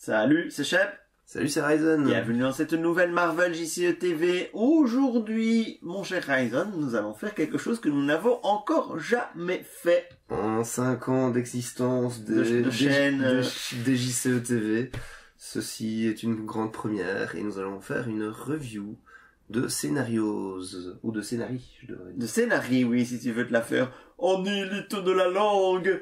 Salut, c'est Shep. Salut, c'est Ryzen. Bienvenue dans cette nouvelle Marvel JCE TV. Aujourd'hui, mon cher Ryzen, nous allons faire quelque chose que nous n'avons encore jamais fait. En 5 ans d'existence de chaîne des JCE TV, ceci est une grande première et nous allons faire une review de scénarios, ou de scénarii, je devrais dire. De scénarii, oui, si tu veux te la faire en élite de la langue.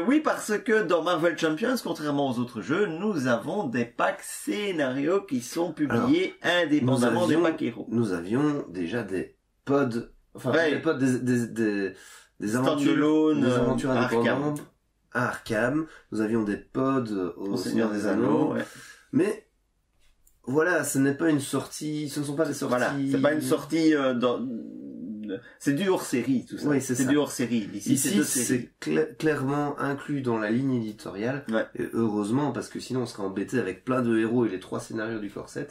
Oui, parce que dans Marvel Champions, contrairement aux autres jeux, nous avons des packs scénarios qui sont publiés indépendamment des packs héros. Nous avions déjà des pods, des pods, des aventures indépendantes à Arkham. Nous avions des pods au Seigneur des Anneaux. Ouais. Mais voilà, ce n'est pas une sortie, ce ne sont pas des sorties. Voilà, c'est pas une sortie c'est du hors-série, tout ça. Oui, c'est du hors-série. Ici c'est clairement inclus dans la ligne éditoriale. Ouais. Et heureusement, parce que sinon on serait embêté avec plein de héros et les 3 scénarios du corset.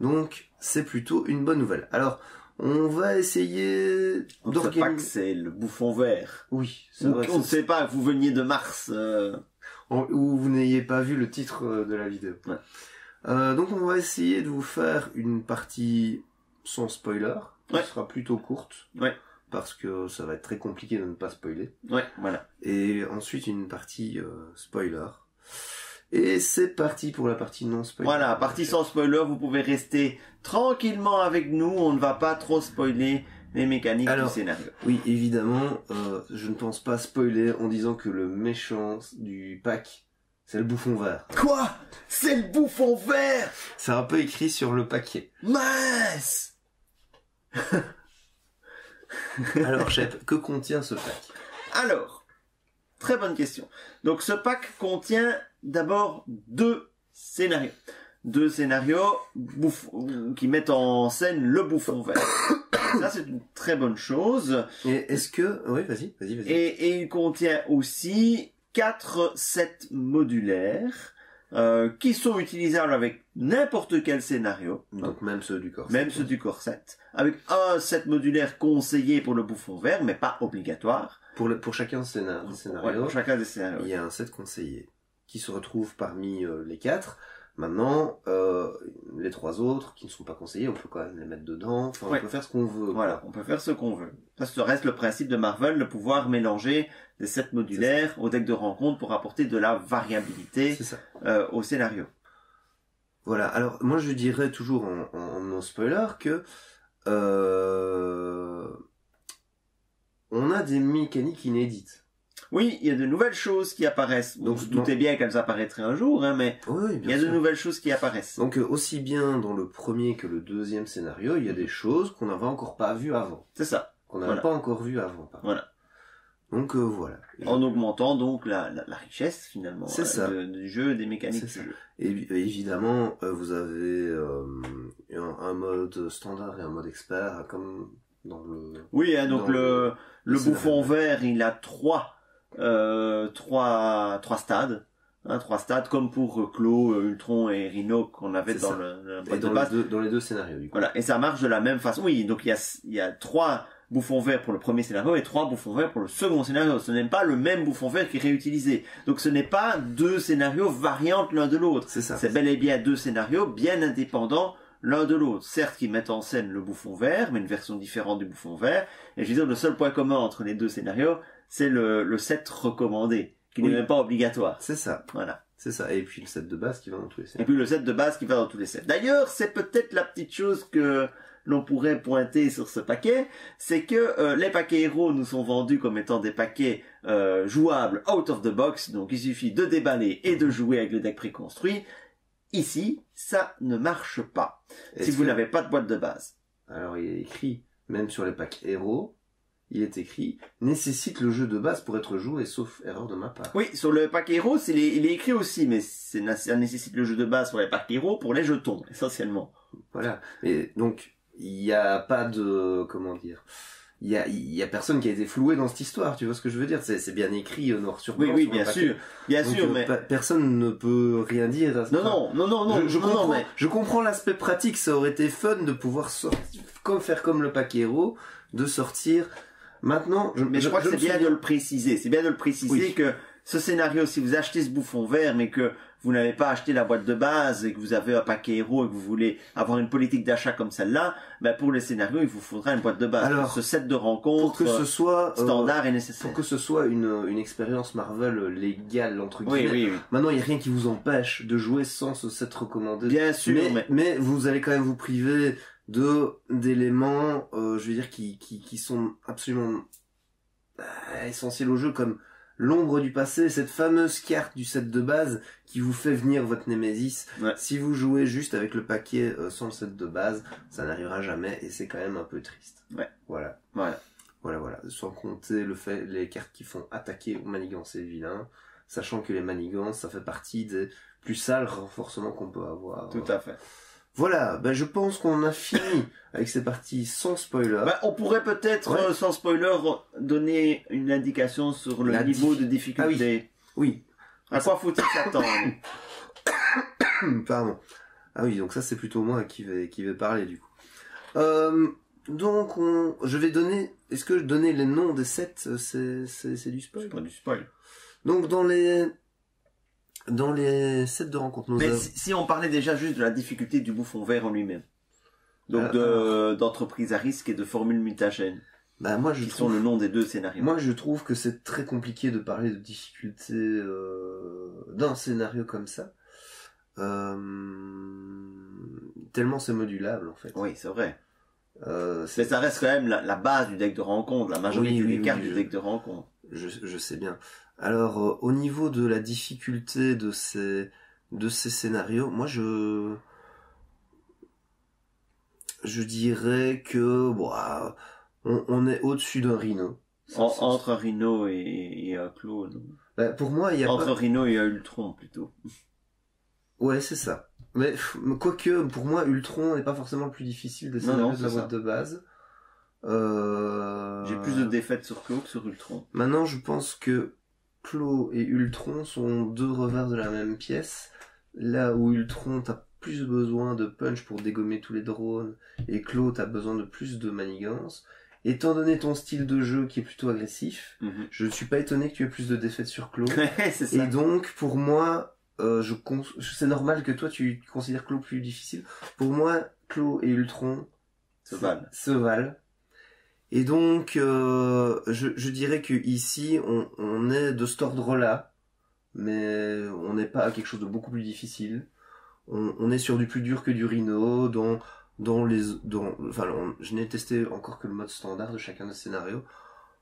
Donc, c'est plutôt une bonne nouvelle. Alors, on va essayer d'organiser. C'est le bouffon vert. Oui, c'est vrai. On ne sait pas, vous veniez de Mars. Ou vous n'ayez pas vu le titre de la vidéo. Ouais. Donc on va essayer de vous faire une partie sans spoiler, qui sera plutôt courte, parce que ça va être très compliqué de ne pas spoiler. Ouais, voilà. Et ensuite une partie spoiler. Et c'est parti pour la partie non spoiler. Voilà, partie sans spoiler, vous pouvez rester tranquillement avec nous, on ne va pas trop spoiler les mécaniques du scénario. Oui, évidemment, je ne pense pas spoiler en disant que le méchant du pack, c'est le bouffon vert. Quoi? C'est le bouffon vert? C'est un peu écrit sur le paquet. Mince! Alors, Shep, que contient ce pack? Alors, très bonne question. Donc, ce pack contient d'abord 2 scénarios. 2 scénarios qui mettent en scène le bouffon vert. Ça, c'est une très bonne chose. Et est-ce que... Oui, vas-y. Et il contient aussi 4 sets modulaires qui sont utilisables avec n'importe quel scénario. Donc même ceux du corset. Même ceux du corset. Avec un set modulaire conseillé pour le bouffon vert, mais pas obligatoire. Pour chacun des scénarios. Ouais, pour chacun des scénarios. Il y a un set conseillé qui se retrouve parmi les 4. Maintenant, les 3 autres qui ne sont pas conseillés, on peut quand même les mettre dedans. Enfin, on peut faire ce qu'on veut. Voilà, on peut faire ce qu'on veut. Ça reste le principe de Marvel, de pouvoir mélanger des sets modulaires au deck de rencontre pour apporter de la variabilité au scénario. Voilà, alors moi je dirais toujours en non spoiler que on a des mécaniques inédites. Oui, il y a de nouvelles choses qui apparaissent. Donc, vous doutez bien qu'elles apparaîtraient un jour, hein, mais il y a de nouvelles choses qui apparaissent. Donc, aussi bien dans le premier que le deuxième scénario, il y a des choses qu'on n'avait encore pas vues avant. C'est ça. Qu'on n'avait pas encore vues avant. Voilà. Donc, voilà. En augmentant donc la richesse, finalement, du jeu, des mécaniques du jeu. Et évidemment, vous avez un mode standard et un mode expert, comme dans le... Oui, hein, donc le bouffon vert, il a 3 stades, 3 stades comme pour Claw, Ultron et Rhino qu'on avait dans le boîte de base. Dans les 2 scénarios, du coup. Voilà, et ça marche de la même façon. Oui, donc il y a 3 bouffons verts pour le premier scénario et 3 bouffons verts pour le second scénario. Ce n'est pas le même bouffon vert qui est réutilisé. Donc ce n'est pas 2 scénarios variantes l'un de l'autre. C'est ça. C'est bel et bien 2 scénarios bien indépendants l'un de l'autre. Certes, qui mettent en scène le bouffon vert, mais une version différente du bouffon vert. Et je veux dire, le seul point commun entre les 2 scénarios, c'est le set recommandé, qui n'est même pas obligatoire. C'est ça. Voilà. C'est ça. Et puis le set de base qui va dans tous les sets. Et puis le set de base qui va dans tous les sets. D'ailleurs, c'est peut-être la petite chose que l'on pourrait pointer sur ce paquet, c'est que les paquets héros nous sont vendus comme étant des paquets jouables out of the box, donc il suffit de déballer et de jouer avec le deck préconstruit. Ici, ça ne marche pas, si vous n'avez pas de boîte de base. Alors il est écrit, même sur les packs héros, il est écrit « Nécessite le jeu de base pour être joué, sauf erreur de ma part ». Oui, sur le pack héros, il est écrit aussi, mais ça nécessite le jeu de base pour les packs héros, pour les jetons, essentiellement. Voilà, et donc, il n'y a pas de... comment dire... Il y a personne qui a été floué dans cette histoire, tu vois ce que je veux dire? C'est bien écrit noir sur blanc. Oui, bien sûr, mais personne ne peut rien dire. Non. Je comprends l'aspect pratique, ça aurait été fun de pouvoir faire comme le pack héros, de sortir. Maintenant, mais je crois que c'est bien de le préciser. C'est bien de le préciser que ce scénario, si vous achetez ce bouffon vert, mais que vous n'avez pas acheté la boîte de base et que vous avez un paquet héros et que vous voulez avoir une politique d'achat comme celle-là, ben pour les scénarios, il vous faudra une boîte de base. Alors, ce set de rencontres pour que ce soit standard est nécessaire. Pour que ce soit une expérience Marvel légale, entre guillemets. Oui. Maintenant, il n'y a rien qui vous empêche de jouer sans ce set recommandé. Bien sûr. Mais vous allez quand même vous priver d'éléments, je veux dire, qui sont absolument essentiels au jeu, comme l'ombre du passé, cette fameuse carte du set de base qui vous fait venir votre Némésis. Ouais. Si vous jouez juste avec le paquet sans le set de base, ça n'arrivera jamais et c'est quand même un peu triste. Ouais. Voilà. Sans compter les cartes qui font attaquer ou manigancer les vilains, sachant que les manigances, ça fait partie des plus sales renforcements qu'on peut avoir. Tout à fait. Voilà, je pense qu'on a fini avec ces parties sans spoiler. On pourrait peut-être, sans spoiler, donner une indication sur le niveau de difficulté. Oui. À quoi faut-il s'attendre? Pardon. Ah oui, donc ça c'est plutôt moi qui vais parler du coup. Donc je vais donner... Est-ce que je donnais les noms des sets, c'est du spoil? C'est pas du spoil. Donc dans les sets de rencontres... Mais si on parlait déjà juste de la difficulté du bouffon vert en lui-même. Donc d'entreprise à risque et de formule mutagène. Qui sont le nom des deux scénarios. Moi je trouve que c'est très compliqué de parler de difficulté d'un scénario comme ça. Tellement c'est modulable en fait. Oui, c'est vrai. Mais ça reste quand même la base du deck de rencontre, la majorité des cartes du deck de rencontre. Je sais bien. Alors au niveau de la difficulté de ces scénarios, moi je dirais que on est au-dessus d'un Rhino. Entre un Rhino et un clone. Pour moi, il y a entre un Rhino et un Ultron plutôt. Ouais, c'est ça. Mais quoique, pour moi, Ultron n'est pas forcément le plus difficile des scénarios de la boîte de base. J'ai plus de défaites sur Claw que sur Ultron. Maintenant, je pense que Claw et Ultron sont deux revers de la même pièce. Là où Ultron, t'as plus besoin de punch pour dégommer tous les drones, et Claw, t'as besoin de plus de manigance. Étant donné ton style de jeu qui est plutôt agressif, je ne suis pas étonné que tu aies plus de défaites sur Claw. C'est ça. Et donc, pour moi, c'est normal que toi tu considères Claw plus difficile. Pour moi, Claw et Ultron se valent. Et donc, je dirais que ici, on est de cet ordre-là, mais on n'est pas à quelque chose de beaucoup plus difficile. On est sur du plus dur que du Rhino, je n'ai testé encore que le mode standard de chacun des scénarios.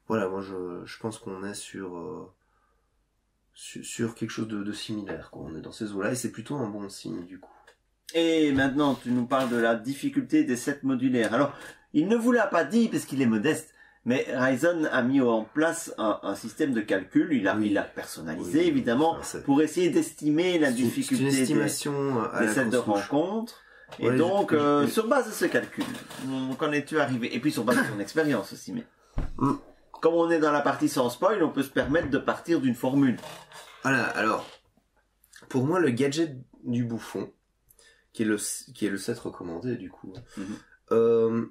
Voilà, moi je pense qu'on est sur quelque chose de similaire, quoi. On est dans ces eaux-là et c'est plutôt un bon signe du coup. Et maintenant, tu nous parles de la difficulté des sets modulaires. Alors, il ne vous l'a pas dit parce qu'il est modeste, mais Ryzen a mis en place un système de calcul. Il a personnalisé, évidemment, pour essayer d'estimer la difficulté des sets de rencontre. Et donc, sur base de ce calcul, qu'en es-tu arrivé? Et puis sur base de ton expérience aussi, mais... Comme on est dans la partie sans spoil, on peut se permettre de partir d'une formule. Voilà, alors, pour moi, le gadget du bouffon, qui est le set recommandé, du coup,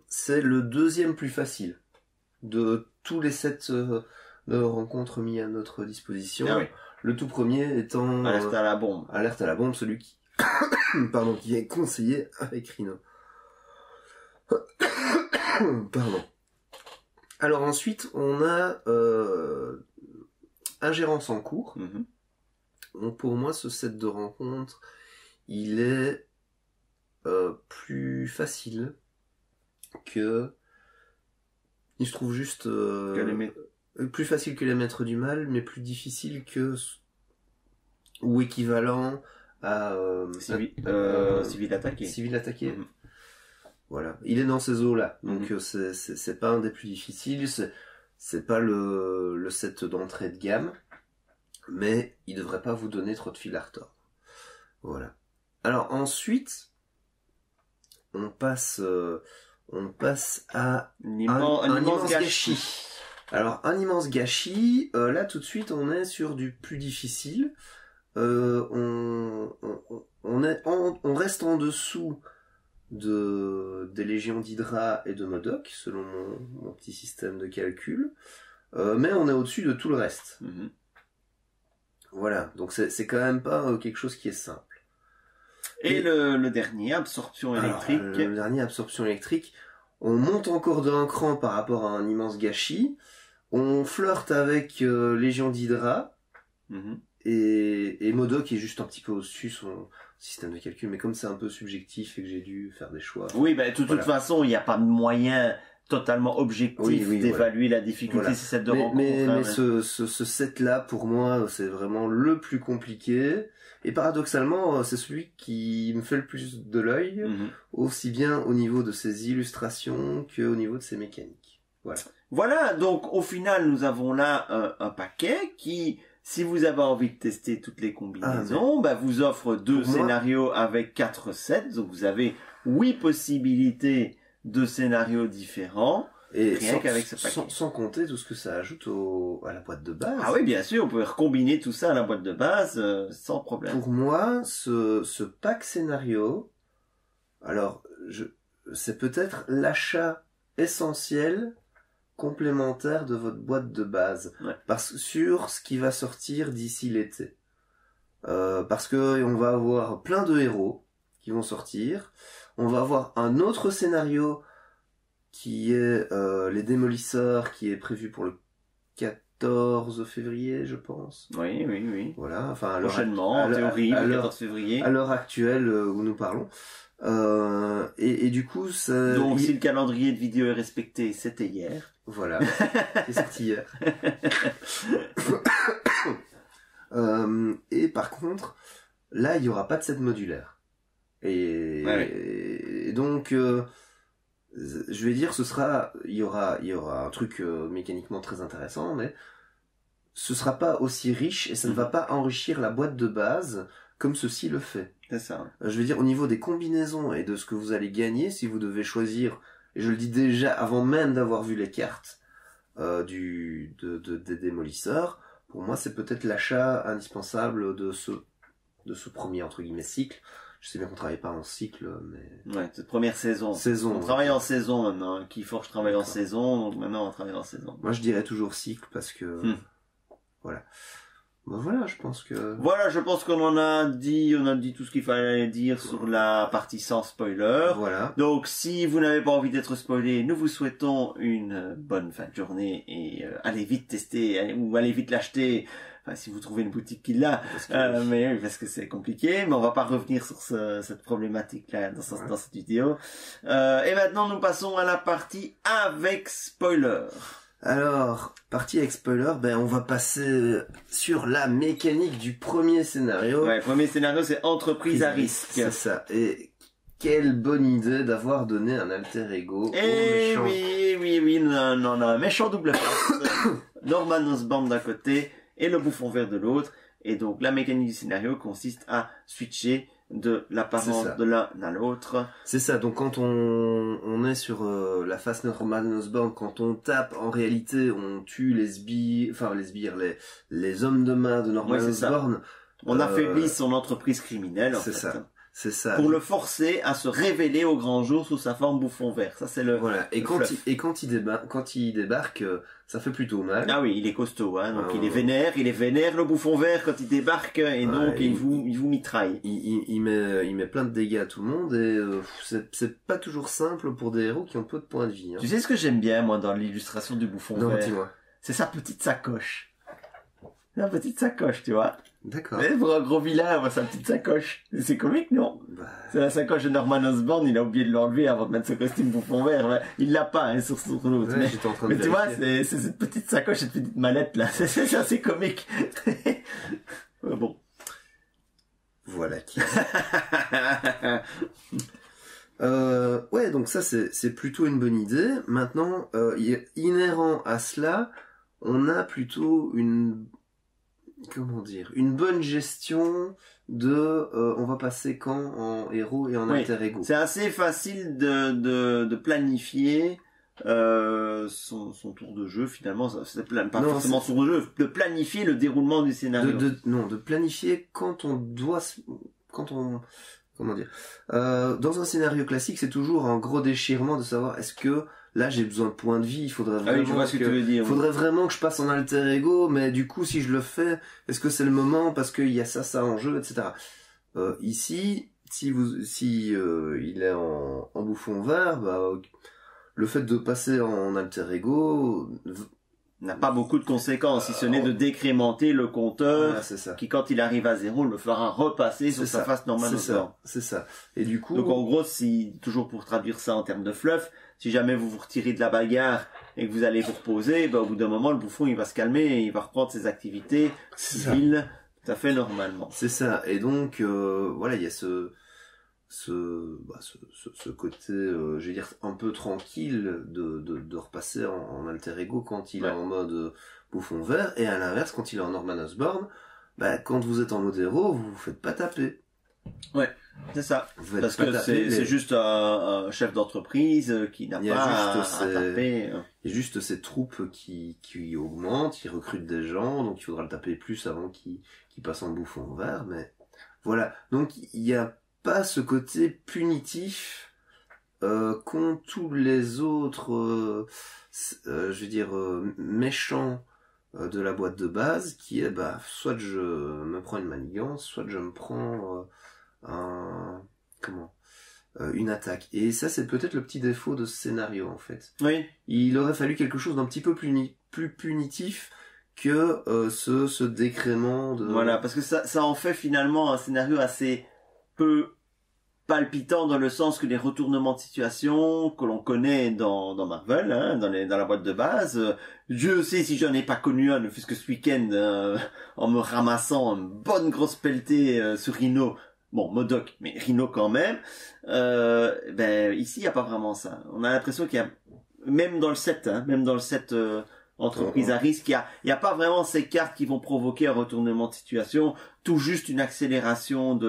c'est le deuxième plus facile de tous les sets de rencontres mis à notre disposition. Ah oui. Le tout premier étant... Alerte à la bombe. Alerte à la bombe, celui qui... qui est conseillé avec Rhino. Pardon. Alors ensuite, on a Ingérence en cours. Donc pour moi, ce set de rencontres, il est plus facile que... Il se trouve juste... plus facile que les maîtres du mal, mais plus difficile que... ou équivalent à... Civil attaqué. Civil attaqué. Voilà, il est dans ces eaux-là, donc c'est pas un des plus difficiles, c'est pas le set d'entrée de gamme, mais il devrait pas vous donner trop de fil à retordre. Voilà. Alors ensuite, on passe à un immense gâchis. Alors un immense gâchis, là tout de suite on est sur du plus difficile, on reste en dessous des légions d'Hydra et de Modok, selon mon petit système de calcul, mais on est au-dessus de tout le reste. Voilà, donc c'est quand même pas quelque chose qui est simple. Et le dernier, absorption électrique. Alors, le dernier, absorption électrique, on monte encore d'un cran par rapport à un immense gâchis. On flirte avec Légion d'Hydra. Et Modok est juste un petit peu au-dessus son système de calcul, mais comme c'est un peu subjectif et que j'ai dû faire des choix. Oui, ben de toute façon, il n'y a pas de moyen totalement objectif d'évaluer la difficulté si cette de rencontre. Mais ce set-là, pour moi, c'est vraiment le plus compliqué. Et paradoxalement, c'est celui qui me fait le plus de l'œil, aussi bien au niveau de ses illustrations qu'au niveau de ses mécaniques. Voilà, donc au final, nous avons là un paquet qui, si vous avez envie de tester toutes les combinaisons, vous offre 2 scénarios avec 4 sets. Donc vous avez 8 possibilités de scénarios différents. Et rien qu'avec ce paquet. Sans compter tout ce que ça ajoute à la boîte de base. Ah oui, bien sûr, on peut recombiner tout ça à la boîte de base sans problème. Pour moi, ce pack scénario, alors c'est peut-être l'achat essentiel complémentaire de votre boîte de base, sur ce qui va sortir d'ici l'été. Parce que on va avoir plein de héros qui vont sortir. On va avoir un autre scénario qui est les Démolisseurs, qui est prévu pour le 14 février, je pense. Oui. Voilà, enfin prochainement, en théorie, le 14 février. À l'heure actuelle où nous parlons. Et du coup, ça... Donc, si le calendrier de vidéo est respecté, c'était hier. Voilà, c'est sorti hier. Et par contre, là, il y aura pas de set modulaire. Et donc, je vais dire, il y aura un truc mécaniquement très intéressant, mais ce sera pas aussi riche et ça ne va pas enrichir la boîte de base comme ceci le fait. C'est ça. Je veux dire, au niveau des combinaisons et de ce que vous allez gagner, si vous devez choisir, et je le dis déjà avant même d'avoir vu les cartes des Démolisseurs, pour moi c'est peut-être l'achat indispensable de ce premier entre guillemets cycle. Je sais bien qu'on travaille pas en cycle, mais... Ouais, cette première saison. On travaille en saison maintenant. Keyforge travaille en saison, donc maintenant on travaille en saison. Moi je dirais toujours cycle parce que... Voilà. Voilà, je pense que... Voilà, je pense qu'on a dit tout ce qu'il fallait dire sur la partie sans spoiler. Voilà. Donc, si vous n'avez pas envie d'être spoilé, nous vous souhaitons une bonne fin de journée et allez vite tester ou allez vite l'acheter. Enfin, si vous trouvez une boutique qui l'a, mais oui, parce que c'est compliqué, mais on va pas revenir sur cette problématique-là dans cette vidéo. Et maintenant, nous passons à la partie avec spoiler. Alors, partie avec spoiler, on va passer sur la mécanique du premier scénario. Ouais, le premier scénario, c'est entreprise à risque. C'est ça. Et quelle bonne idée d'avoir donné un alter ego au méchant. Oui, on a un méchant double face. Norman Osborn d'un côté et le bouffon vert de l'autre. Et donc, la mécanique du scénario consiste à switcher de l'apparence de l'un à l'autre. C'est ça, donc quand on est sur la face Norman Osborn, quand on tape, en réalité, on tue les hommes de main de Norman Osborn. On affaiblit son entreprise criminelle, en fait. C'est ça. Pour le forcer à se révéler au grand jour sous sa forme bouffon vert. Ça, c'est le... Voilà. Et quand il débarque, ça fait plutôt mal. Ah oui, il est costaud, hein. Donc il est vénère le bouffon vert quand il débarque, et donc il vous mitraille. Il met plein de dégâts à tout le monde, et c'est pas toujours simple pour des héros qui ont peu de points de vie. Hein. Tu sais ce que j'aime bien, moi, dans l'illustration du bouffon vert? Dis-moi. C'est sa petite sacoche. La petite sacoche, tu vois. D'accord. Mais pour un gros vilain, sa petite sacoche. C'est comique, non? C'est la sacoche de Norman Osborn, il a oublié de l'enlever avant de mettre ce costume bouffon vert. Il l'a pas, hein, sur l'autre. Ouais, mais tu vois, c'est cette petite sacoche, cette petite mallette, là. C'est assez comique. Bon. Voilà qui. Ouais, donc ça, c'est plutôt une bonne idée. Maintenant, inhérent à cela, on a plutôt une bonne gestion de on va passer quand en héros et en alter ego. C'est assez facile de planifier son tour de jeu, finalement. C'est pas forcément son tour de jeu, de planifier le déroulement du scénario. De planifier quand on comment dire, dans un scénario classique, c'est toujours un gros déchirement de savoir est-ce que là j'ai besoin de points de vie, il faudrait vraiment, oui, je vois ce que tu veux dire, faudrait vraiment que je passe en alter ego, mais du coup si je le fais, est-ce que c'est le moment parce qu'il y a ça en jeu, etc. Ici, si il est en bouffon vert, bah, le fait de passer en alter ego n'a pas beaucoup de conséquences, si ce n'est de décrémenter le compteur, qui quand il arrive à 0, le fera repasser sur sa face normale. C'est ça. Et du coup... Donc en gros, si, toujours pour traduire ça en termes de fluff, si jamais vous vous retirez de la bagarre et que vous allez vous reposer, bah, au bout d'un moment, le bouffon, il va se calmer et il va reprendre ses activités civiles tout à fait normalement. C'est ça. Et donc, voilà, il y a ce côté, je veux dire, un peu tranquille de repasser en alter ego quand il est en mode bouffon vert, et à l'inverse, quand il est en Norman Osborn, bah, quand vous êtes en mode héros, vous vous faites pas taper. Ouais, c'est ça. Parce que c'est juste un chef d'entreprise qui n'a pas à taper. Il y a juste ces troupes qui augmentent, qui recrutent des gens, donc il faudra le taper plus avant qu'il passe en bouffon vert, mais voilà. Donc il y a pas ce côté punitif qu'ont tous les autres je veux dire méchants de la boîte de base, qui est bah soit je me prends une manigance, soit je me prends une attaque. Et ça c'est peut-être le petit défaut de ce scénario en fait. Oui. Il aurait fallu quelque chose d'un petit peu plus punitif que ce décrément de... Voilà, parce que ça en fait finalement un scénario assez peu palpitant, dans le sens que les retournements de situation que l'on connaît dans Marvel, hein, dans la boîte de base, Dieu sait si j'en ai pas connu un, ne fût-ce que ce week-end, en me ramassant une bonne grosse pelletée sur Rhino. Bon, MODOK, mais Rhino quand même. Ben ici, il y a pas vraiment ça. On a l'impression qu'il y a, même dans le set, entreprise à risque, il y a pas vraiment ces cartes qui vont provoquer un retournement de situation, tout juste une accélération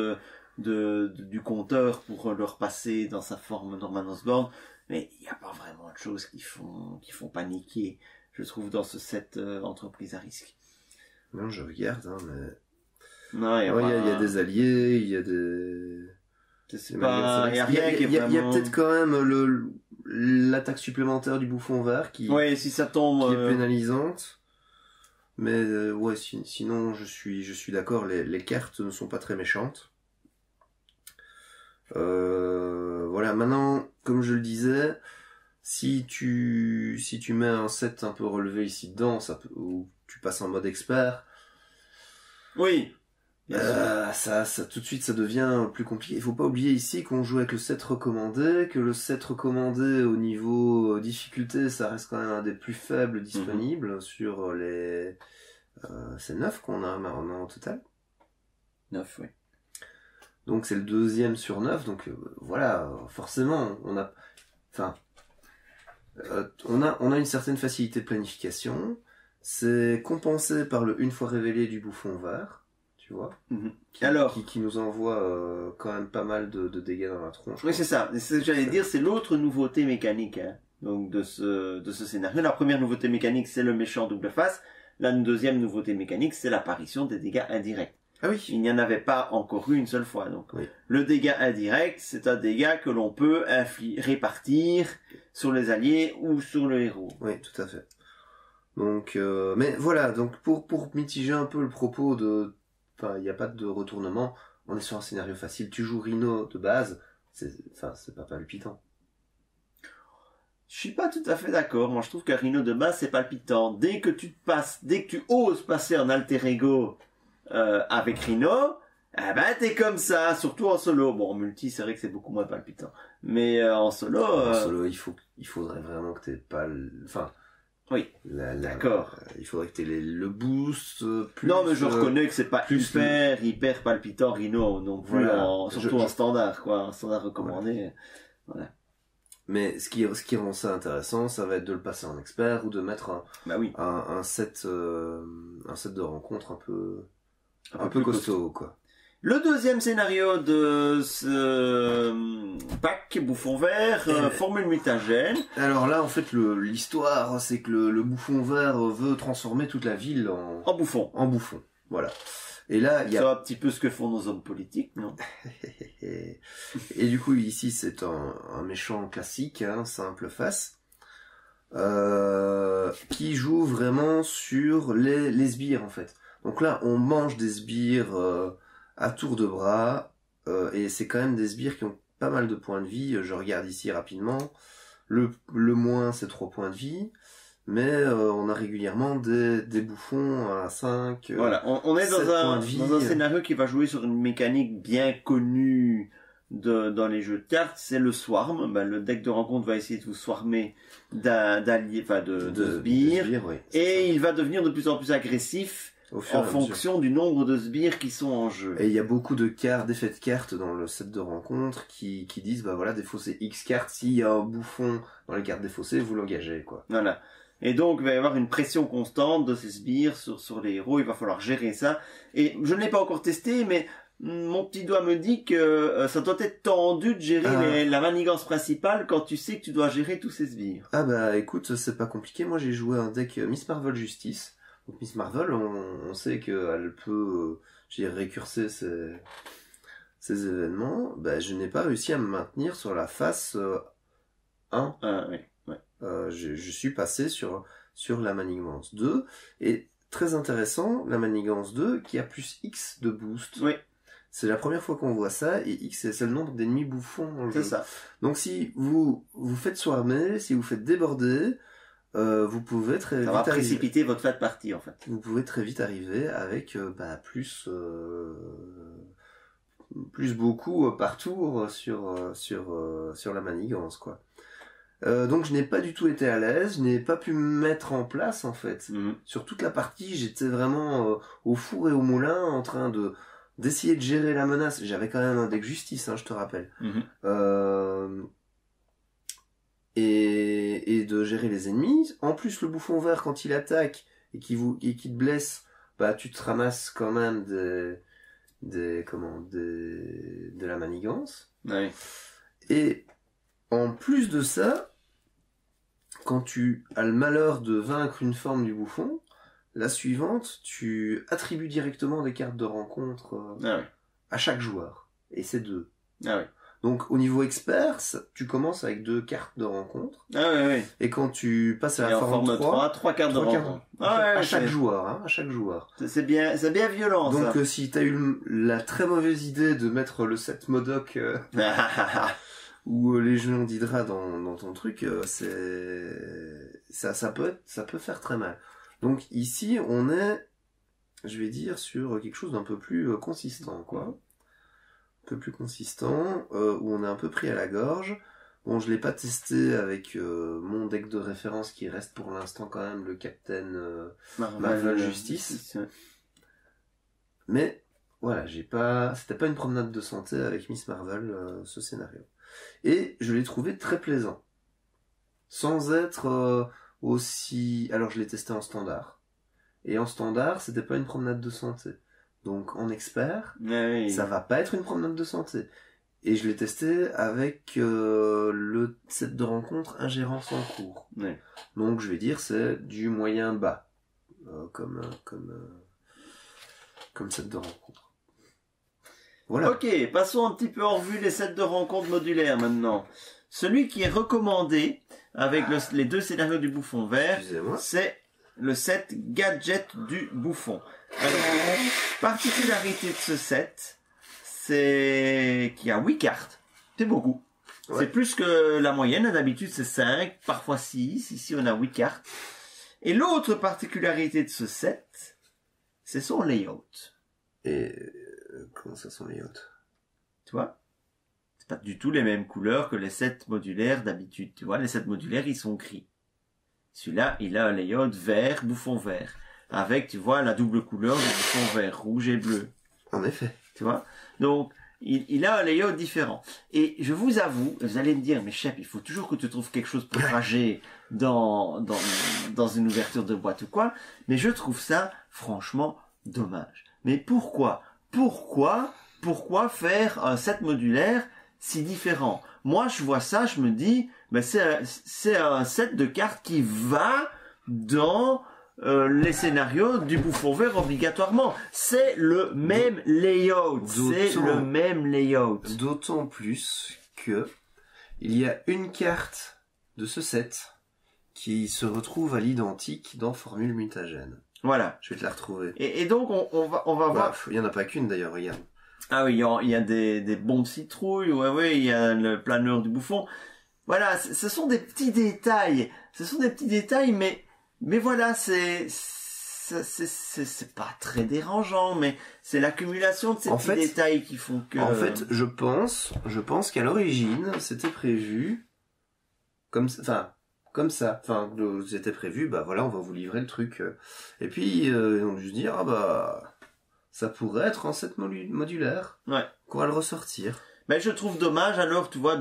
du compteur pour le repasser dans sa forme Norman Osborn, mais il n'y a pas vraiment de choses qui font paniquer, je trouve, dans ce set entreprise à risque. Non, je regarde, hein, mais... Non, il y a des alliés, il y a des... Il y a rien qui est vraiment... Il y a peut-être quand même l'attaque supplémentaire du bouffon vert qui... Ouais, si ça tombe... qui est pénalisante. Mais ouais, sinon, je suis d'accord, les cartes ne sont pas très méchantes. Voilà, maintenant, comme je le disais, si tu mets un set un peu relevé ici dedans, ou tu passes en mode expert, oui, ça tout de suite ça devient plus compliqué. Il faut pas oublier ici qu'on joue avec le set recommandé, que le set recommandé au niveau difficulté, ça reste quand même un des plus faibles disponibles sur les... c'est 9 qu'on a maintenant au total. 9, oui. Donc c'est le 2e sur 9, donc voilà, forcément, on a une certaine facilité de planification, c'est compensé par le une fois révélé du bouffon vert, tu vois, qui nous envoie quand même pas mal de dégâts dans la tronche. Oui, c'est ça, c'est ce que j'allais dire, c'est l'autre nouveauté mécanique, hein, donc de ce scénario. La première nouveauté mécanique, c'est le méchant double face, la deuxième nouveauté mécanique, c'est l'apparition des dégâts indirects. Ah oui. Il n'y en avait pas encore eu une seule fois. Donc, le dégât indirect, c'est un dégât que l'on peut répartir sur les alliés ou sur le héros. Oui, tout à fait. Donc, mais voilà, donc pour mitiger un peu le propos il n'y a pas de retournement, on est sur un scénario facile. Tu joues Rhino de base, c'est pas palpitant. Je suis pas tout à fait d'accord. Moi, je trouve qu'un Rhino de base, c'est palpitant. Dès que tu oses passer en alter ego, avec Rhino, eh ben t'es comme ça, surtout en solo. Bon, en multi, c'est vrai que c'est beaucoup moins palpitant, mais en solo, il faudrait vraiment que t'aies pas oui, d'accord. Il faudrait que t'aies le boost plus. Non, mais je reconnais que c'est pas hyper palpitant Rhino non plus, surtout en standard, quoi, en standard recommandé. Voilà. Mais ce qui rend ça intéressant, ça va être de le passer en expert ou de mettre un set de rencontre un peu costaud, quoi. Le deuxième scénario de ce pack bouffon vert, formule mutagène. Alors là, en fait, l'histoire, c'est que le bouffon vert veut transformer toute la ville en bouffon. En bouffon, voilà. Et là, il y a... C'est un petit peu ce que font nos hommes politiques, non? Et du coup, ici, c'est un méchant classique, hein, simple face. qui joue vraiment sur les sbires en fait. Donc là, on mange des sbires à tour de bras, et c'est quand même des sbires qui ont pas mal de points de vie. Je regarde ici rapidement. Le moins, c'est 3 points de vie. Mais on a régulièrement des bouffons à 5. Voilà, on est dans un scénario qui va jouer sur une mécanique bien connue dans les jeux de cartes, c'est le swarm. Ben, le deck de rencontre va essayer de vous swarmer d'alliés, enfin de sbires, oui, et il va devenir de plus en plus agressif en fonction du nombre de sbires qui sont en jeu. Et il y a beaucoup d'effets de cartes dans le set de rencontre qui disent, bah voilà, défausser X cartes, s'il y a un bouffon dans les cartes défaussées, vous l'engagez, quoi. Voilà. Et donc, il va y avoir une pression constante de ces sbires sur les héros, il va falloir gérer ça. Et je ne l'ai pas encore testé, mais mon petit doigt me dit que ça doit être tendu de gérer la manigance principale quand tu sais que tu dois gérer tous ces sbires. Ah bah écoute, c'est pas compliqué. Moi j'ai joué un deck Miss Marvel Justice. Donc Miss Marvel, on sait qu'elle peut récurser ces événements. Bah, je n'ai pas réussi à me maintenir sur la phase 1. Oui. Je suis passé sur la manigance 2. Et très intéressant, la manigance 2 qui a plus X de boost. Oui. C'est la première fois qu'on voit ça, et X c'est le nombre d'ennemis bouffons dans le jeu. C'est ça. Donc si vous faites swarmer, si vous faites déborder, vous pouvez très vite ça va précipiter votre fin de partie en fait. Vous pouvez très vite arriver avec plus beaucoup par tour sur la manigance, quoi. Donc je n'ai pas du tout été à l'aise, je n'ai pas pu me mettre en place en fait. Sur toute la partie, j'étais vraiment au four et au moulin en train d'essayer de gérer la menace. J'avais quand même un deck justice, hein, je te rappelle. Et de gérer les ennemis. En plus, le bouffon vert, quand il attaque et qui te blesse, bah tu te ramasses quand même de la manigance. Ouais. Et en plus de ça, quand tu as le malheur de vaincre une forme du bouffon, la suivante, tu attribues directement des cartes de rencontre à chaque joueur. Et c'est 2. Ah ouais. Donc au niveau expert, tu commences avec 2 cartes de rencontre. Ah ouais. Et quand tu passes à la forme 3 cartes de rencontre. À chaque joueur. C'est bien violent. Donc ça. Si tu as eu la très mauvaise idée de mettre le set Modoc ou les Légion d'Hydra dans ton truc, ça peut faire très mal. Donc ici, on est, je vais dire, sur quelque chose d'un peu plus consistant, quoi. Un peu plus consistant, où on est un peu pris à la gorge. Bon, je l'ai pas testé avec mon deck de référence qui reste pour l'instant quand même le Captain Marvel Justice. Mais voilà, c'était pas une promenade de santé avec Miss Marvel, ce scénario. Et je l'ai trouvé très plaisant. Sans être aussi... Alors je l'ai testé en standard. Et en standard, c'était pas une promenade de santé. Donc en expert, ça va pas être une promenade de santé. Et je l'ai testé avec le set de rencontre ingérence en cours. Donc je vais dire c'est du moyen bas comme set de rencontre. Voilà. Ok, passons un petit peu en revue les sets de rencontre modulaires maintenant. Celui qui est recommandé avec les 2 scénarios du bouffon vert, c'est le set Gadget du bouffon. Alors, particularité de ce set, c'est qu'il y a 8 cartes. C'est beaucoup. Ouais. C'est plus que la moyenne. D'habitude, c'est 5, parfois 6. Ici, on a 8 cartes. Et l'autre particularité de ce set, c'est son layout. Et comment ça, son layout? Tu vois? C'est pas du tout les mêmes couleurs que les sets modulaires d'habitude. Tu vois, les sets modulaires, ils sont gris. Celui-là, il a un layout vert, bouffon vert. Avec, tu vois, la double couleur du bouffon vert, rouge et bleu. En effet. Tu vois? Donc, il a un layout différent. Et je vous avoue, vous allez me dire, mais chef, il faut toujours que tu trouves quelque chose pour rager dans une ouverture de boîte ou quoi. Mais je trouve ça, franchement, dommage. Mais pourquoi faire un set modulaire si différent? Moi, je vois ça, je me dis, ben c'est un set de cartes qui va dans les scénarios du bouffon vert obligatoirement. C'est le même layout. D'autant plus que il y a une carte de ce set qui se retrouve à l'identique dans Formule Mutagène. Voilà. Je vais te la retrouver. Et donc, on va voir. Il y en a pas qu'une d'ailleurs, regarde. Ah oui, il y a des bombes citrouilles, ouais, il y a le planeur du bouffon. Voilà, ce sont des petits détails. Ce sont des petits détails, mais voilà, c'est pas très dérangeant, mais c'est l'accumulation de ces petits détails qui font que... En fait, je pense qu'à l'origine, c'était prévu comme ça. Enfin, c'était prévu, bah voilà, on va vous livrer le truc. Et puis, on a dû se dire, ah bah, ça pourrait être en set modulaire. Ouais. Qu'on va le ressortir. Mais je trouve dommage, alors, tu vois,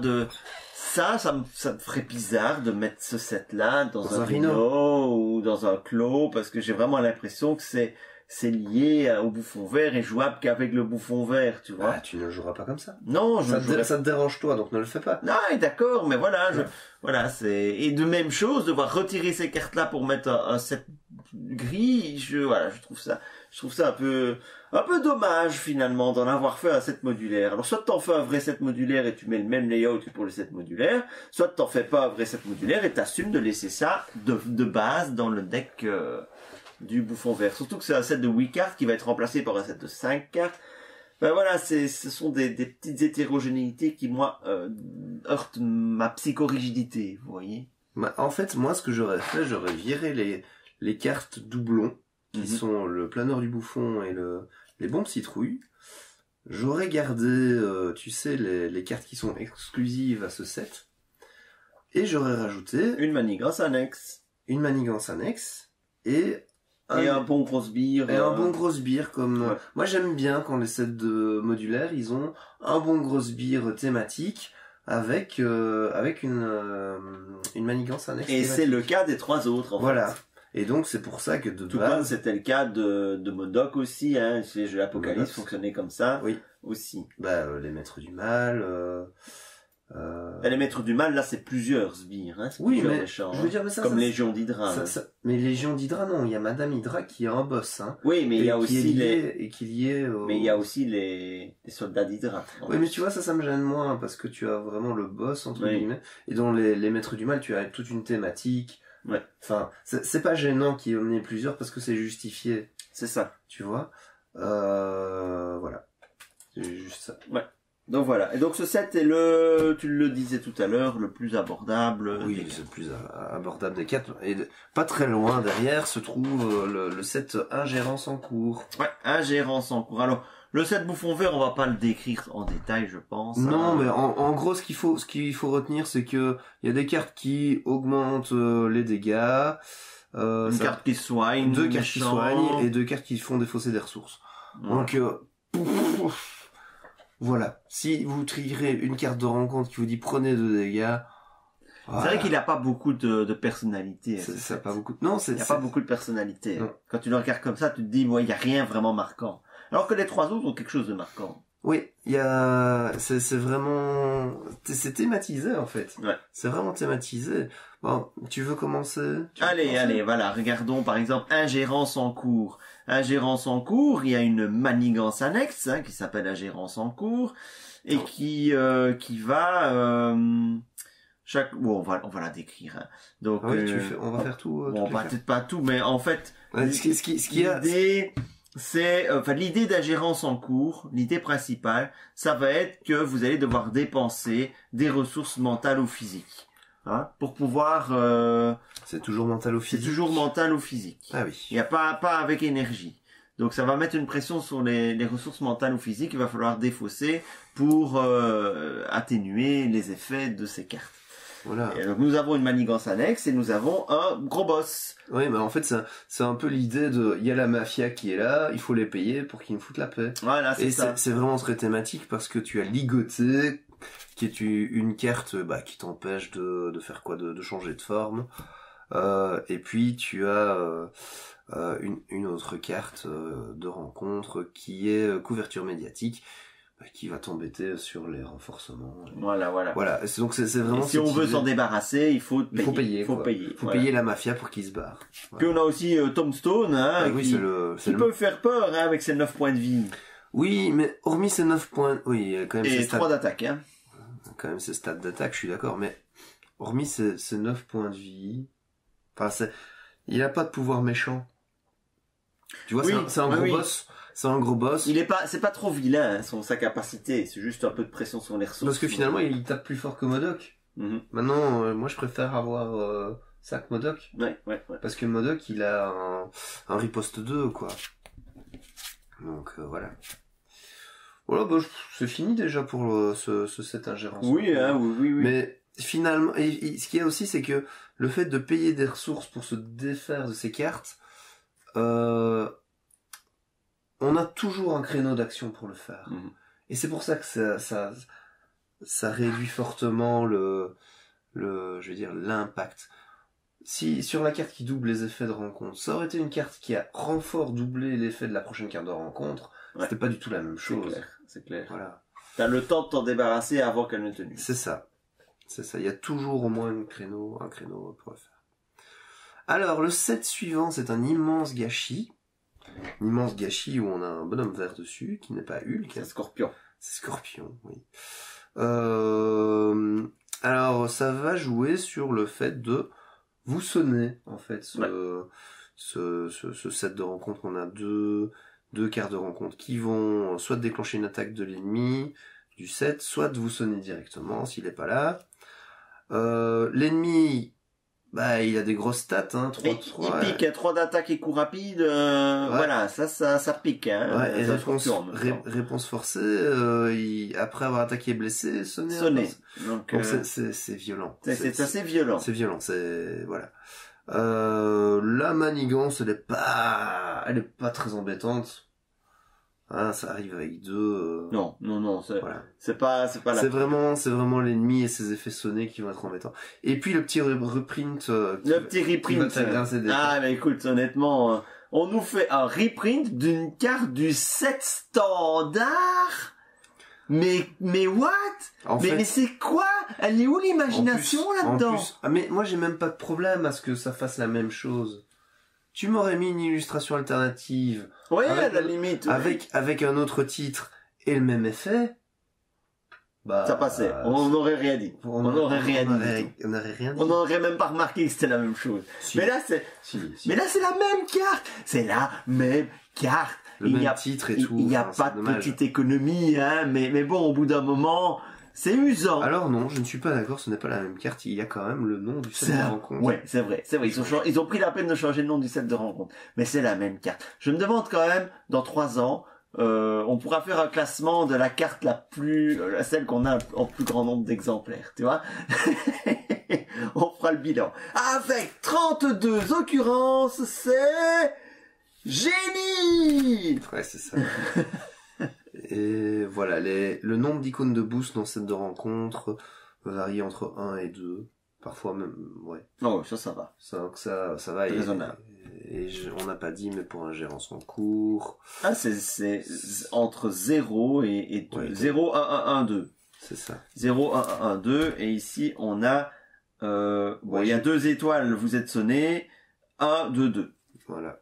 ça me ferait bizarre de mettre ce set-là dans un Rhino ou dans un Claw, parce que j'ai vraiment l'impression que c'est lié au bouffon vert et jouable qu'avec le bouffon vert, tu vois. Ah, tu ne le joueras pas comme ça. Non, ça te dérange toi, donc ne le fais pas. Non, d'accord, mais voilà, et de même chose, devoir retirer ces cartes-là pour mettre un set gris, je trouve ça un peu dommage, finalement, d'en avoir fait un set modulaire. Alors, soit t'en fais un vrai set modulaire et tu mets le même layout que pour le set modulaire, soit t'en fais pas un vrai set modulaire et t'assumes de laisser ça de base dans le deck, du bouffon vert. Surtout que c'est un set de 8 cartes qui va être remplacé par un set de 5 cartes. Ben voilà, ce sont des petites hétérogénéités qui, moi, heurtent ma psychorigidité, vous voyez. Bah, en fait, moi, ce que j'aurais fait, j'aurais viré les cartes doublons, qui sont le planeur du bouffon et les bombes citrouilles. J'aurais gardé, tu sais, les cartes qui sont exclusives à ce set. Et j'aurais rajouté... Une manigance annexe. Et un bon gros sbire. Un bon gros sbire comme... Ouais. Moi j'aime bien quand les sets de modulaires, ils ont un bon gros sbire thématique avec une manigance annexe. Et c'est le cas des 3 autres, en fait. fait. Et donc c'est pour ça que tout comme c'était le cas de Modok aussi, hein. Les jeux Apocalypse fonctionnaient comme ça. Oui. Aussi. Les Maîtres du Mal... Les Maîtres du Mal, là, c'est plusieurs sbires, hein. Oui, mais méchants, je veux dire, mais ça, comme Légion d'Hydra. Mais Légion d'Hydra, non, il y a Madame Hydra qui est un boss, hein. Oui, mais il y a aussi mais il y a aussi les soldats d'Hydra. Oui, mais tu vois, ça me gêne moins, parce que tu as vraiment le boss, entre guillemets. Et dans les Maîtres du Mal, tu as toute une thématique. Ouais. Enfin, c'est pas gênant qu'il y en ait plusieurs, parce que c'est justifié. C'est ça. Tu vois? Voilà. C'est juste ça. Ouais. Donc voilà. Et donc ce set est tu le disais tout à l'heure, le plus abordable. Oui, c'est le plus abordable des 4. Et pas très loin derrière se trouve le set Ingérence en cours. Ouais, Ingérence en cours. Alors, le set bouffon vert, on va pas le décrire en détail, je pense. Non, mais en gros, ce qu'il faut retenir, c'est que il y a des cartes qui augmentent les dégâts. Une carte qui soigne. 2 cartes qui soignent et 2 cartes qui font défausser des ressources. Ouais. Donc, voilà. Si vous triggerez une carte de rencontre qui vous dit prenez 2 dégâts. Voilà. C'est vrai qu'il n'a pas beaucoup de personnalité. Ça a pas beaucoup. Non, il n'y a pas beaucoup de personnalité. Non. Quand tu le regardes comme ça, tu te dis, il n'y a rien vraiment marquant. Alors que les 3 autres ont quelque chose de marquant. Oui, c'est vraiment, c'est thématisé en fait. Ouais. C'est vraiment thématisé. Bon, tu veux commencer? Allez, voilà. Regardons par exemple Ingérence en cours. Ingérence en cours, il y a une manigance annexe, hein, qui s'appelle Ingérence en cours et qui va on va la décrire. Hein. Donc on va faire tout. On va peut-être pas tout, mais en fait, ce qu'il y a, c'est l'idée d'ingérence en cours, l'idée principale, ça va être que vous allez devoir dépenser des ressources mentales ou physiques, hein, pour pouvoir c'est toujours mental ou physique. C'est toujours mental ou physique. Ah oui. Il y a pas avec énergie. Donc ça va mettre une pression sur les ressources mentales ou physiques, il va falloir défausser pour atténuer les effets de ces cartes. Voilà. Et donc nous avons une manigance annexe et nous avons un gros boss. Oui, mais en fait c'est un peu l'idée il y a la mafia qui est là, il faut les payer pour qu'ils nous foutent la paix. Voilà, c'est ça. C'est vraiment très thématique parce que tu as ligoté, qui est une carte qui t'empêche de faire quoi, de changer de forme. Et puis tu as une autre carte de rencontre qui est couverture médiatique, qui va t'embêter sur les renforcements. Voilà. Voilà. Donc c'est vraiment. Et si on veut s'en débarrasser, il faut payer. Il faut payer la mafia pour qu'ils se barrent. Voilà. Puis on a aussi Tombstone, hein, qui peut faire peur, hein, avec ses 9 points de vie. Oui, mais hormis ces 9 points, oui, quand même. Et 3 d'attaque, hein. Quand même ces stats d'attaque, je suis d'accord, mais hormis ces 9 points de vie, Enfin, il a pas de pouvoir méchant. Tu vois, Oui, c'est un gros boss. C'est un gros boss. C'est pas trop vilain, hein, sa capacité. C'est juste un peu de pression sur les ressources. Parce que finalement, il tape plus fort que MODOK. Maintenant, moi, je préfère avoir Sac MODOK. Ouais. Parce que MODOK, il a un riposte 2, quoi. Donc, voilà. Voilà, bah, c'est fini déjà pour cette ingérence. Oui. Mais finalement, et ce qu'il y a aussi, c'est que le fait de payer des ressources pour se défaire de ces cartes, on a toujours un créneau d'action pour le faire. Et c'est pour ça que ça réduit fortement je veux dire, l'impact. Si, sur la carte qui double les effets de rencontre, ça aurait été une carte qui a renfort doublé l'effet de la prochaine carte de rencontre, c'était pas du tout la même chose. C'est clair. Voilà. T'as le temps de t'en débarrasser avant qu'elle ne te nuise. C'est ça. Il y a toujours au moins un créneau pour le faire. Alors, le set suivant, c'est un immense gâchis. Un immense gâchis où on a un bonhomme vert dessus, qui n'est pas Hulk. C'est Scorpion. C'est Scorpion, oui. Alors, ça va jouer sur le fait de vous sonner, en fait, ce set de rencontre. On a deux cartes de rencontre qui vont soit déclencher une attaque de l'ennemi du set, soit de vous sonner directement s'il est pas là. L'ennemi, bah, il a des grosses stats, hein, 3. Il pique, 3 d'attaque et coup rapide, voilà, ça pique, hein. Ouais, et réponse forcée, après avoir attaqué et blessé, sonner. Donc c'est violent. C'est assez violent. C'est violent, voilà. La manigance, elle est pas très embêtante. Hein, ça arrive avec 2. Non, voilà. c'est pas la. C'est vraiment l'ennemi et ses effets sonnés qui vont être embêtants. Et puis le petit reprint. Le petit reprint. Ah, mais écoute, honnêtement, on nous fait un reprint d'une carte du set standard. Mais what? Mais c'est quoi? Elle est où l'imagination là-dedans? Mais moi j'ai même pas de problème à ce que ça fasse la même chose. Tu m'aurais mis une illustration alternative. Ouais, à la limite. Ouais. Avec un autre titre et le même effet. Bah, ça passait. On n'aurait rien dit. On n'aurait rien dit. On n'aurait même pas remarqué que c'était la même chose. Si. Mais là, mais là, c'est la même carte. C'est la même carte. Titre et tout. Il n'y a pas de petite économie, hein. Mais bon, au bout d'un moment, c'est usant. Alors non, je ne suis pas d'accord, ce n'est pas la même carte, il y a quand même le nom du set de rencontre. Ouais, c'est vrai. Ils ont pris la peine de changer le nom du set de rencontre. Mais c'est la même carte. Je me demande quand même, dans 3 ans, on pourra faire un classement de la carte celle qu'on a en plus grand nombre d'exemplaires, tu vois. On fera le bilan. Avec 32 occurrences, c'est génie! Ouais, c'est ça. Et voilà, le nombre d'icônes de boost dans cette de rencontre varie entre 1 et 2. Parfois même, ouais. Oh, ça va. Ça va. Raisonnable. Et on n'a pas dit, mais pour ingérence en cours. Ah, c'est entre 0 et 2. Ouais, 0, 1, 1, 1, 2. C'est ça. 0, 1, 1, 1, 2. Et ici, on a, il y a 2 étoiles, vous êtes sonné. 1, 2, 2. Voilà.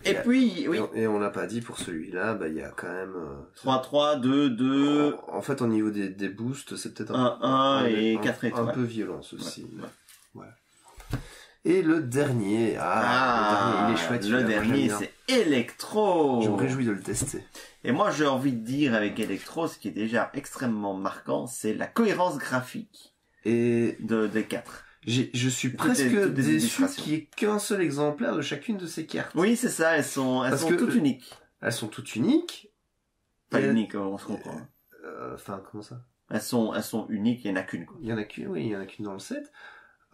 Et puis, oui. Et on l'a pas dit pour celui-là, bah, il y a quand même, 3, 3, 2, 2. En fait, au niveau des boosts, c'est peut-être 1 et 4 étoiles. Un peu violent, ceci. Ouais. Voilà. Et le dernier, le dernier, il est chouette. Le dernier, c'est Electro. Je me réjouis de le tester. Et moi, j'ai envie de dire avec Electro, ce qui est déjà extrêmement marquant, c'est la cohérence graphique. Et des 4. Je suis presque déçu qu'il n'y ait qu'un seul exemplaire de chacune de ces cartes. Oui, c'est ça, elles sont toutes uniques. Elles sont toutes uniques. Pas uniques, on se comprend. Enfin, comment ça? Elles sont uniques, il n'y en a qu'une. Il y en a qu'une dans le set.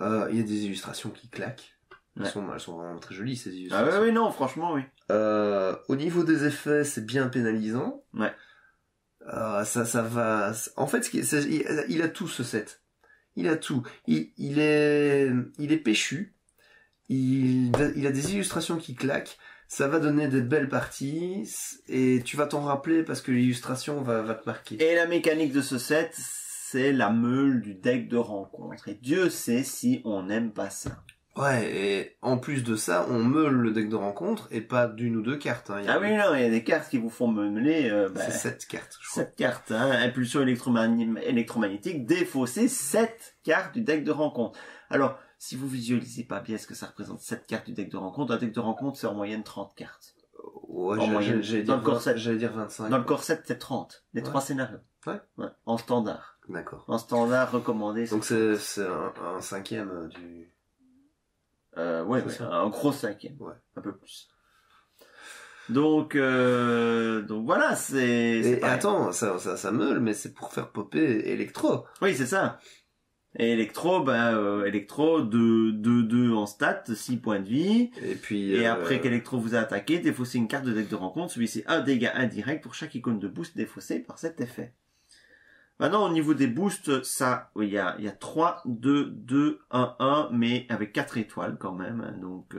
Il y a des illustrations qui claquent. Elles sont vraiment très jolies, ces illustrations. Ah oui, non, franchement, oui. Au niveau des effets, c'est bien pénalisant. Ouais. Ça va... En fait, il a tout, ce set. Il a tout. Il est péchu. Il a des illustrations qui claquent. Ça va donner des belles parties. Et tu vas t'en rappeler parce que l'illustration va te marquer. Et la mécanique de ce set, c'est la meule du deck de rencontre. Et Dieu sait si on n'aime pas ça. Ouais, et en plus de ça, on meule le deck de rencontre et pas d'une ou deux cartes. Hein. Oui, non, il y a des cartes qui vous font meuler. C'est 7 cartes, je crois. 7 cartes, hein. Impulsion électromagnétique, défausser 7 cartes du deck de rencontre. Alors, si vous visualisez pas bien ce que ça représente, 7 cartes du deck de rencontre, un deck de rencontre, c'est en moyenne 30 cartes. Ouais, j'allais dire 25. Dans le corset, c'est 30. Les 3 scénarios. Ouais. En standard. D'accord. En standard recommandé. Donc c'est un cinquième du... ouais, un gros cinquième. Ouais. Un peu plus. Donc voilà, Et attends, ça meule, mais c'est pour faire popper Electro. Oui, c'est ça. Et Electro, Electro, 2 en stats, 6 points de vie. Et puis... Et après qu'Electro vous a attaqué, défaussez une carte de deck de rencontre. Celui-ci a un dégât indirect pour chaque icône de boost défaussée par cet effet. Maintenant, au niveau des boosts, ça, oui, il y a 3, 2, 2, 1, 1, mais avec 4 étoiles quand même. Hein, donc,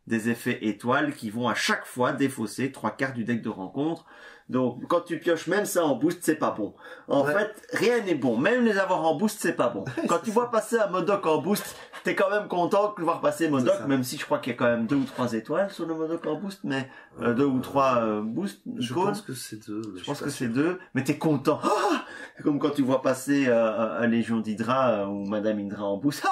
des effets étoiles qui vont à chaque fois défausser 3 cartes du deck de rencontre. Donc, quand tu pioches même ça en boost, c'est pas bon. En fait, rien n'est bon. Même les avoir en boost, c'est pas bon. Quand tu vois passer un Modok en boost, t'es quand même content de voir passer Modok, même si je crois qu'il y a quand même 2 ou 3 étoiles sur le Modok en boost, mais 2 ou 3 boosts. Je pense que c'est 2. Je pense que c'est 2, mais t'es content. Ah, c'est comme quand tu vois passer un Légion d'Hydra ou Madame Hydra en boost.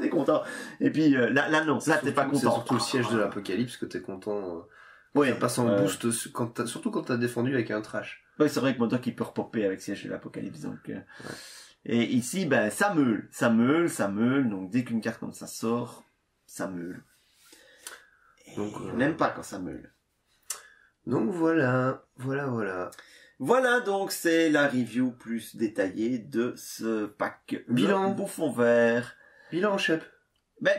T'es content. Et puis là non, là t'es pas content. C'est surtout le siège de l'Apocalypse que t'es content. Oui, passe en boost surtout quand t'as défendu avec un trash. Oui, c'est vrai que Modok il peut repopper avec siège de l'Apocalypse, donc. Et ici, ça meule. Donc dès qu'une carte comme ça sort, ça meule. Donc je n'aime pas quand ça meule. Donc voilà. Voilà, donc c'est la review plus détaillée de ce pack. Bilan. Bouffon vert. Bilan, Shep.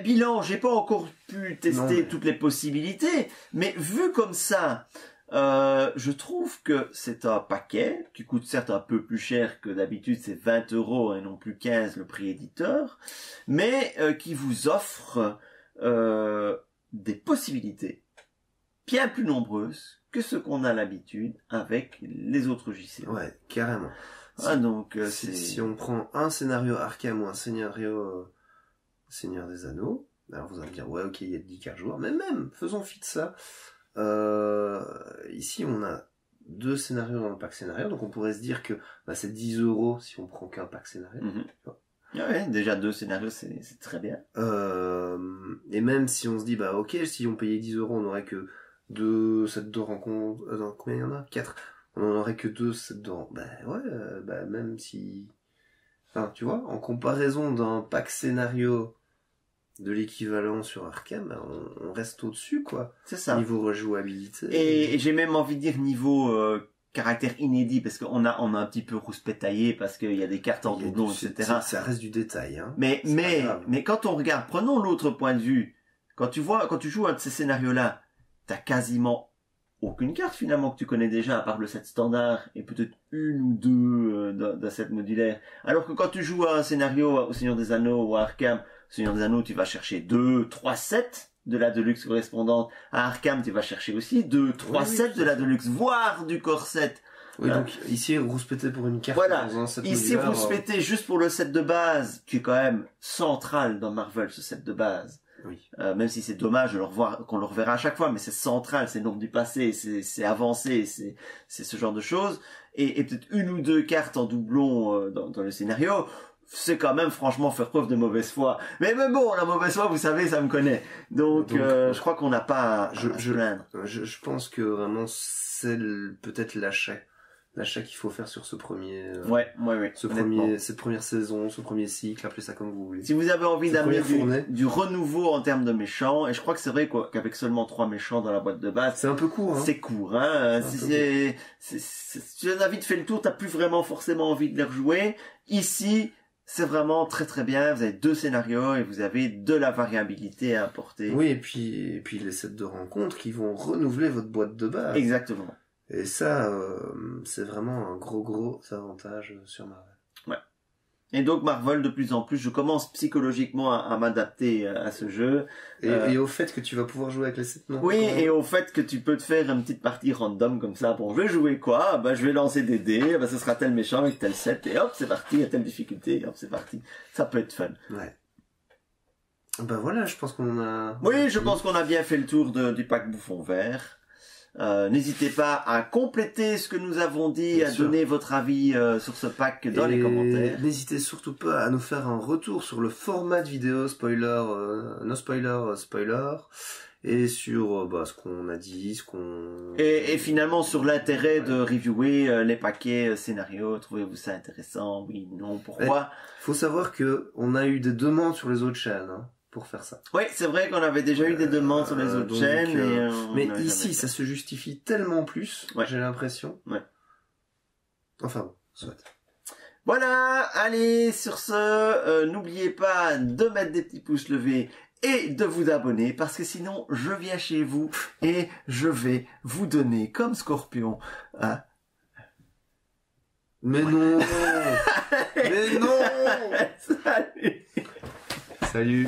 Bilan, j'ai pas encore pu tester toutes les possibilités, mais vu comme ça, je trouve que c'est un paquet qui coûte certes un peu plus cher que d'habitude, c'est 20 € et non plus 15 le prix éditeur, mais qui vous offre des possibilités bien plus nombreuses que ce qu'on a l'habitude avec les autres JCE. Ouais, carrément. Donc si on prend un scénario Arkham ou un scénario Seigneur des Anneaux, alors vous allez me dire ouais ok il y a 10 cartes joueurs, mais même faisons fi de ça. Ici on a 2 scénarios dans le pack scénario, donc on pourrait se dire que c'est 10 € si on prend qu'un pack scénario. Ouais, déjà 2 scénarios c'est très bien. Et même si on se dit ok, si on payait 10 €, on n'aurait que 2 sets de rencontres. Combien il y en a 4. On n'en aurait que 2 sets de rencontres. Même si... Enfin, tu vois, en comparaison d'un pack scénario de l'équivalent sur Arkham, on reste au-dessus, quoi. C'est ça. Niveau rejouabilité. Et j'ai même envie de dire niveau caractère inédit, parce qu'on a un petit peu rouspétaillé, parce qu'il y a des cartes en doublon, etc. Ça reste du détail, hein. Mais quand on regarde, prenons l'autre point de vue. Quand tu joues un de ces scénarios-là, t'as quasiment aucune carte finalement que tu connais déjà, à part le set standard, et peut-être une ou deux d'un set modulaire. Alors que quand tu joues à un scénario au Seigneur des Anneaux ou à Arkham, au Seigneur des Anneaux, tu vas chercher 2, 3 sets de la Deluxe correspondante. À Arkham, tu vas chercher aussi 2, 3 sets de la Deluxe, voire du corset. Oui, donc ici, rouspéter pour une carte dans un set ici, modulaire. rouspéter juste pour le set de base, qui est quand même central dans Marvel, ce set de base. Oui. Même si c'est dommage de qu'on le reverra à chaque fois, mais c'est central, c'est l'ombre du passé, c'est avancé, c'est ce genre de choses. Et peut-être une ou deux cartes en doublon dans le scénario, c'est quand même franchement faire preuve de mauvaise foi. Mais bon, la mauvaise foi, vous savez, ça me connaît. Donc je crois qu'on n'a pas à se plaindre. Je pense que vraiment c'est peut-être l'achat qu'il faut faire sur ce premier cette première saison, ce premier cycle, appelez ça comme vous voulez. Si vous avez envie d'amener du renouveau en termes de méchants, et je crois que c'est vrai qu'avec seulement 3 méchants dans la boîte de base, c'est un peu court, hein. C'est court, hein. Si tu as vite fait le tour, t'as plus vraiment forcément envie de les rejouer. Ici, c'est vraiment très très bien. Vous avez 2 scénarios et vous avez de la variabilité à apporter. Oui, et puis les sets de rencontres qui vont renouveler votre boîte de base. Exactement. Et ça, c'est vraiment un gros avantage sur Marvel. Ouais. Et donc Marvel, de plus en plus, je commence psychologiquement à m'adapter à ce jeu. Et au fait que tu vas pouvoir jouer avec les 7 noms. Oui, et au fait que tu peux te faire une petite partie random comme ça. Bon, je vais jouer quoi? Je vais lancer des dés, ce sera tel méchant avec tel set, et hop, c'est parti, il y a telle difficulté, et hop, c'est parti. Ça peut être fun. Ouais. Voilà, je pense qu'on a... Oui, je pense qu'on a bien fait le tour du pack Bouffon Vert. N'hésitez pas à compléter ce que nous avons dit, Bien à sûr. donner votre avis sur ce pack dans les commentaires. N'hésitez surtout pas à nous faire un retour sur le format de vidéo, spoiler, no spoiler, spoiler, et sur ce qu'on a dit, ce qu'on... Et finalement sur l'intérêt de reviewer les paquets scénarios, trouvez-vous ça intéressant? Oui, non, pourquoi? Faut savoir que on a eu des demandes sur les autres chaînes hein, pour faire ça. Oui, c'est vrai qu'on avait déjà eu des demandes sur les autres donc, chaînes. Mais ici, ça se justifie tellement plus, Ouais. j'ai l'impression. Ouais. Enfin bon, soit. Voilà, allez, sur ce, n'oubliez pas de mettre des petits pouces levés et de vous abonner, parce que sinon, je viens chez vous et je vais vous donner, comme Scorpion, Mais non. Mais non. Salut. Salut.